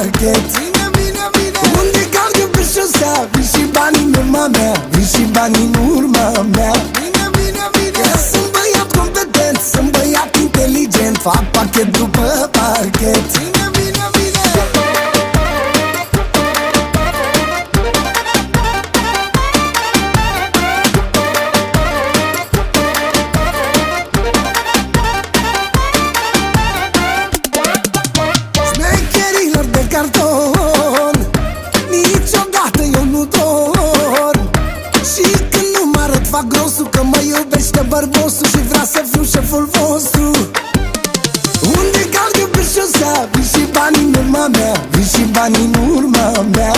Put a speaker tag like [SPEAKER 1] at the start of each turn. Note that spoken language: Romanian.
[SPEAKER 1] parchet. Unde cald eu pe șosea, vin și banii în urma mea, vin și banii în urma mea. Sunt băiat competent, sunt băiat inteligent, fac parchet după parchet. Șmecherilor de carton, niciodată eu nu dorm. Și când nu mă arăt fac grosul, că mă iubește bărbosul și vrea să fiu șeful vostru. Unde cald eu pe șosea, vin și banii în urma mea, vin și banii în urma mea.